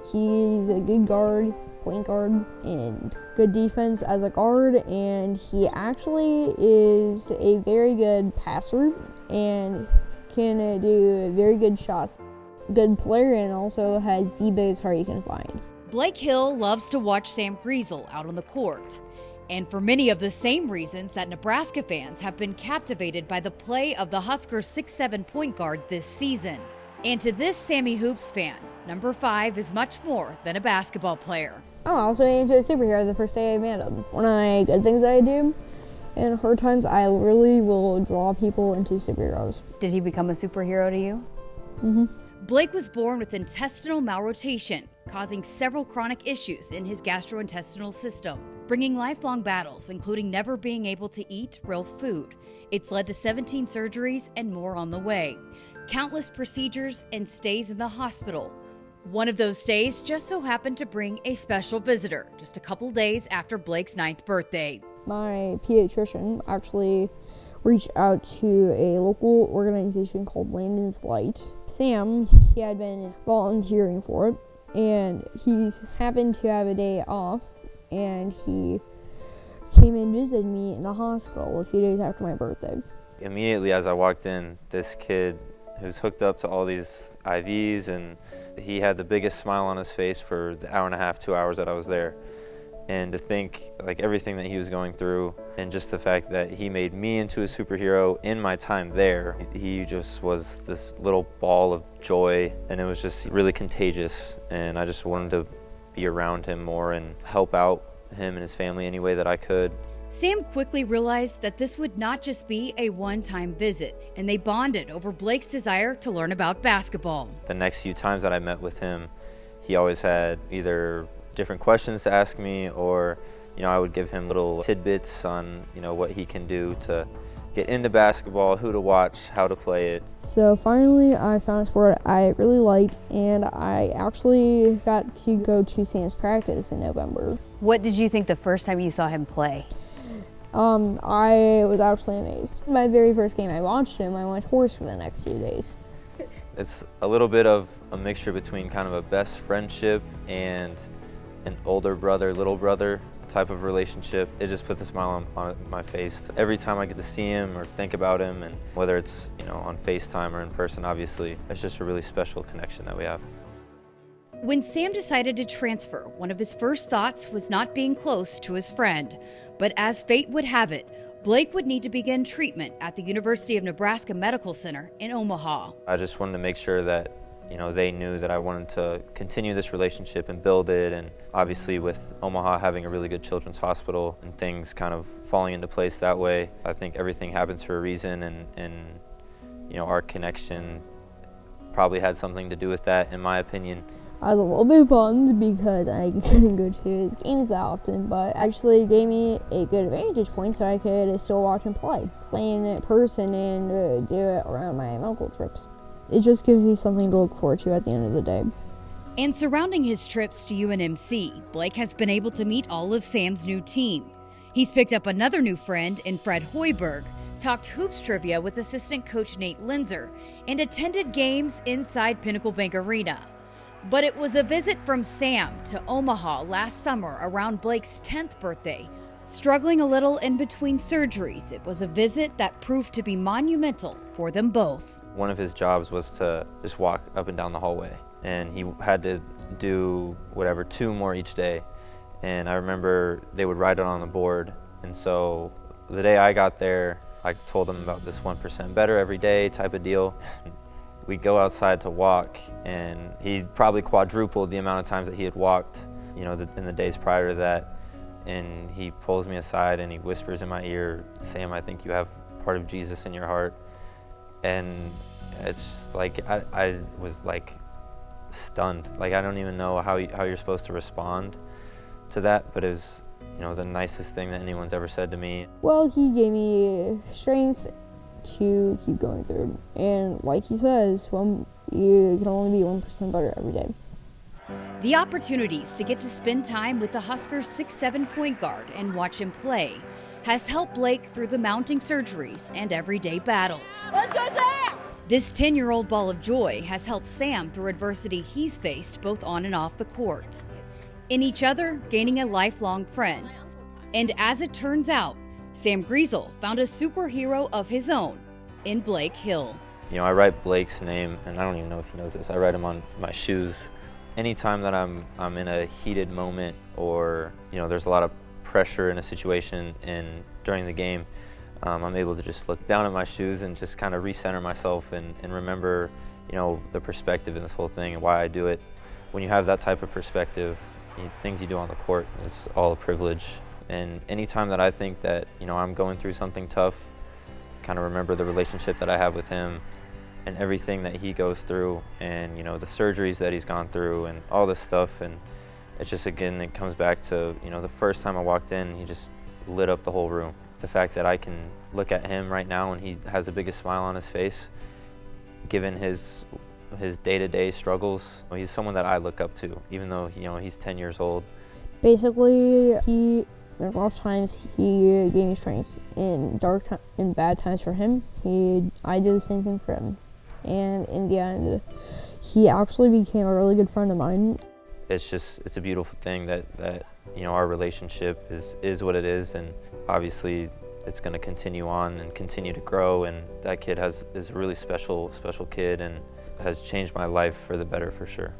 He's a good guard, point guard, and good defense as a guard, and he actually is a very good passer and can do very good shots. Good player, and also has the biggest heart you can find. Blake Hill loves to watch Sam Griesel out on the court, and for many of the same reasons that Nebraska fans have been captivated by the play of the Huskers 6'7" point guard this season. And to this Sammy Hoops fan, number 5 is much more than a basketball player. I also made into a superhero the first day I met him. One of my good things that I do, in hard times, I literally will draw people into superheroes. Did he become a superhero to you? Mm-hmm. Blake was born with intestinal malrotation, causing several chronic issues in his gastrointestinal system, bringing lifelong battles, including never being able to eat real food. It's led to 17 surgeries and more on the way, countless procedures and stays in the hospital. One of those stays just so happened to bring a special visitor just a couple days after Blake's 9th birthday. My pediatrician actually reached out to a local organization called Landon's Light. Sam, he had been volunteering for it, and he's happened to have a day off, and he came and visited me in the hospital a few days after my birthday. Immediately as I walked in, this kid who's hooked up to all these IVs, and he had the biggest smile on his face for the hour and a half, 2 hours that I was there. And to think like everything that he was going through, and just the fact that he made me into a superhero in my time there, he just was this little ball of joy, and it was just really contagious. And I just wanted to be around him more and help out him and his family any way that I could. Sam quickly realized that this would not just be a one-time visit, and they bonded over Blake's desire to learn about basketball. The next few times that I met with him, he always had either different questions to ask me, or I would give him little tidbits on what he can do to get into basketball, who to watch, how to play it. So finally I found a sport I really liked, and I actually got to go to Sam's practice in November. What did you think the first time you saw him play? I was actually amazed. My very first game I watched him, I went hoarse for the next few days. It's a little bit of a mixture between kind of a best friendship and an older brother, little brother type of relationship. It just puts a smile on my face every time I get to see him or think about him, and whether it's on FaceTime or in person, obviously, it's just a really special connection that we have. When Sam decided to transfer, one of his first thoughts was not being close to his friend. But as fate would have it, Blake would need to begin treatment at the University of Nebraska Medical Center in Omaha. I just wanted to make sure that they knew that I wanted to continue this relationship and build it, and obviously with Omaha having a really good children's hospital and things kind of falling into place that way, I think everything happens for a reason, and our connection probably had something to do with that, in my opinion. I was a little bit bummed because I couldn't go to his games that often, but actually gave me a good vantage point so I could still watch him play in person and do it around my medical trips. It just gives you something to look forward to at the end of the day. And surrounding his trips to UNMC, Blake has been able to meet all of Sam's new team. He's picked up another new friend in Fred Hoiberg, talked hoops trivia with assistant coach Nate Linzer, and attended games inside Pinnacle Bank Arena. But it was a visit from Sam to Omaha last summer around Blake's 10th birthday. Struggling a little in between surgeries, it was a visit that proved to be monumental for them both. One of his jobs was to just walk up and down the hallway, and he had to do 2 more each day. And I remember they would write it on the board, and so the day I got there, I told him about this 1% better every day type of deal. We'd go outside to walk, and he probably quadrupled the amount of times that he had walked, in the days prior to that. And he pulls me aside and he whispers in my ear, "Sam, I think you have part of Jesus in your heart." And it's like, I was like stunned. Like, I don't even know how you're supposed to respond to that, but it was, the nicest thing that anyone's ever said to me. Well, he gave me strength to keep going through. And like he says, you can only be 1% better every day. The opportunities to get to spend time with the Huskers 6'7" point guard and watch him play has helped Blake through the mounting surgeries and everyday battles. Let's go, Sam! This 10-year-old ball of joy has helped Sam through adversity he's faced both on and off the court. In each other, gaining a lifelong friend. And as it turns out, Sam Griesel found a superhero of his own in Blake Hill. You know, I write Blake's name, and I don't even know if he knows this, I write him on my shoes. Anytime that I'm in a heated moment, or, you know, there's a lot of pressure in a situation and during the game, I'm able to just look down at my shoes and just kind of recenter myself and remember, you know, the perspective in this whole thing and why I do it. When you have that type of perspective, things you do on the court, it's all a privilege. And anytime that I think that, you know, I'm going through something tough, kind of remember the relationship that I have with him and everything that he goes through, and, you know, the surgeries that he's gone through and all this stuff. And it's just, again, it comes back to, you know, the first time I walked in, he just lit up the whole room. The fact that I can look at him right now and he has the biggest smile on his face, given his day-to-day struggles, he's someone that I look up to, even though, you know, he's 10 years old. Basically, in rough times, he gave me strength. In bad times for him, I did the same thing for him. And in the end, he actually became a really good friend of mine. It's a beautiful thing that you know, our relationship is what it is, and obviously it's going to continue on and continue to grow. And that kid is a really special kid and has changed my life for the better, for sure.